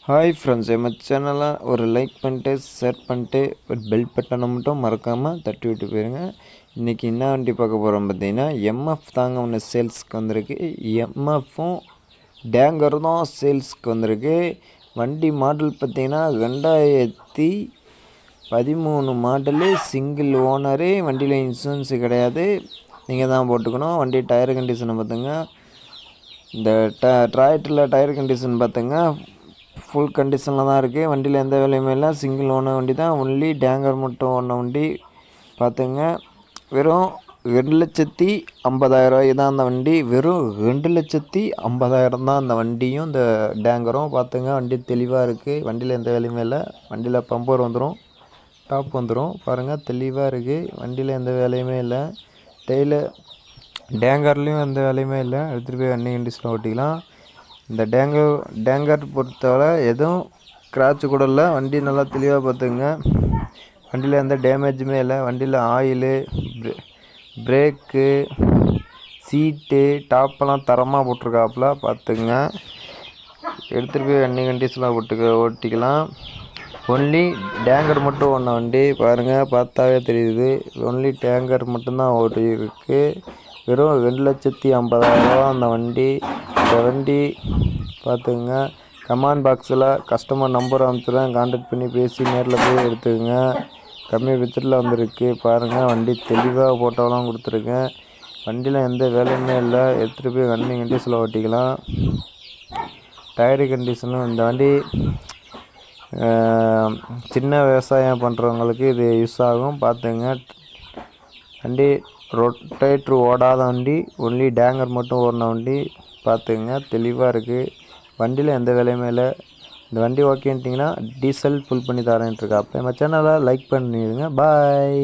Hi friends, நம்ம சேனலை ஒரு லைக் பண்ணிட்டு ஷேர் பண்ணிட்டு ஒரு பெல் பட்டனை மட்டும் மறக்காமல் தட்டி விட்டு போயிருங்க. இன்றைக்கி என்ன வண்டி பார்க்க போகிறோம் பார்த்தீங்கன்னா, எம்எஃப் தாங்க ஒன்று சேல்ஸுக்கு வந்திருக்கு. எம்எஃப்பும் டேங்கரும் தான் சேல்ஸுக்கு வந்திருக்கு. வண்டி மாடல் பார்த்திங்கன்னா 2013 மாடலு, சிங்கிள் ஓனரு. வண்டியில் இன்சூரன்ஸு கிடையாது, நீங்கள் தான் போட்டுக்கணும். வண்டி டயர் கண்டிஷனை பார்த்துங்க. இந்த டிராக்டரில் டயர் கண்டிஷன் பார்த்துங்க ஃபுல் கண்டிஷனில் தான் இருக்குது. வண்டியில் எந்த வேலையுமே இல்லை. சிங்கிள் ஓன வண்டி தான். ஒன்லி டேங்கர் மட்டும் ஓன வண்டி பார்த்துங்க. வெறும் 2,50,000 தான் அந்த வண்டி. வெறும் 2,50,000 தான் அந்த வண்டியும் இந்த டேங்கரும் பார்த்துங்க. வண்டி தெளிவாக இருக்குது. வண்டியில் எந்த வேலையுமே இல்லை. வண்டியில் பம்பர் வந்துடும், டாப் வந்துடும். பாருங்கள், தெளிவாக இருக்குது. வண்டியில் எந்த வேலையுமே இல்லை. டேங்கர்லேயும் எந்த வேலையுமே இல்லை. எடுத்துகிட்டு போய் வண்டி கண்டிஷனில் ஓட்டிக்கலாம். இந்த டேங்கர் பொறுத்தவரை எதுவும் ஸ்க்ராட்ச் கூட இல்லை. வண்டி நல்லா தெளிவாக பார்த்துங்க. வண்டியில் எந்த டேமேஜுமே இல்லை. வண்டியில் ஆயிலு, பிரேக்கு, சீட்டு, டாப்பெல்லாம் தரமாக போட்டிருக்காப்புல பார்த்துங்க. எடுத்துகிட்டு போய் வண்டி கண்டிஷனில் ஓட்டிக்கலாம். ஒன்லி டேங்கர் மட்டும் ஓடின வண்டி பாருங்கள், பார்த்தாவே தெரியுது. ஒன்லி டேங்கர் மட்டும்தான் ஓட்டி இருக்குது. வெறும் 2,50,000 அந்த வண்டி. இந்த வண்டி பார்த்துங்க. கமெண்ட் பாக்ஸில் கஸ்டமர் நம்பர் அனுப்பிச்சுடுறேன், கான்டாக்ட் பண்ணி பேசி நேரில் போய் எடுத்துக்கோங்க. கம்மி பட்ஜெட்டில் வந்திருக்கு பாருங்கள். வண்டி தெளிவாக ஃபோட்டோலாம் கொடுத்துருக்கேன். வண்டியில் எந்த வேலையுமே இல்லை. எடுத்துகிட்டு போய் வண்டி கண்டிஷனில் ஓட்டிக்கலாம். டயரு கண்டிஷனும் இந்த வண்டி சின்ன விவசாயம் பண்ணுறவங்களுக்கு இது யூஸ் ஆகும் பார்த்துங்க. வண்டி ரொட்டேட்ரு ஓடாத வண்டி, ஒன்லி டேங்கர் மட்டும் ஓடின வண்டி பார்த்துங்க. தெளிவாக இருக்குது. வண்டியில் எந்த வேலையுமே இல்லை. இந்த வண்டி ஓகேன்ட்டிங்கன்னா டீசல் ஃபுல் பண்ணி தரேன்ட்டுருக்கா. அப்போ நம்ம சேனலை லைக் பண்ணிடுங்க. பாய்.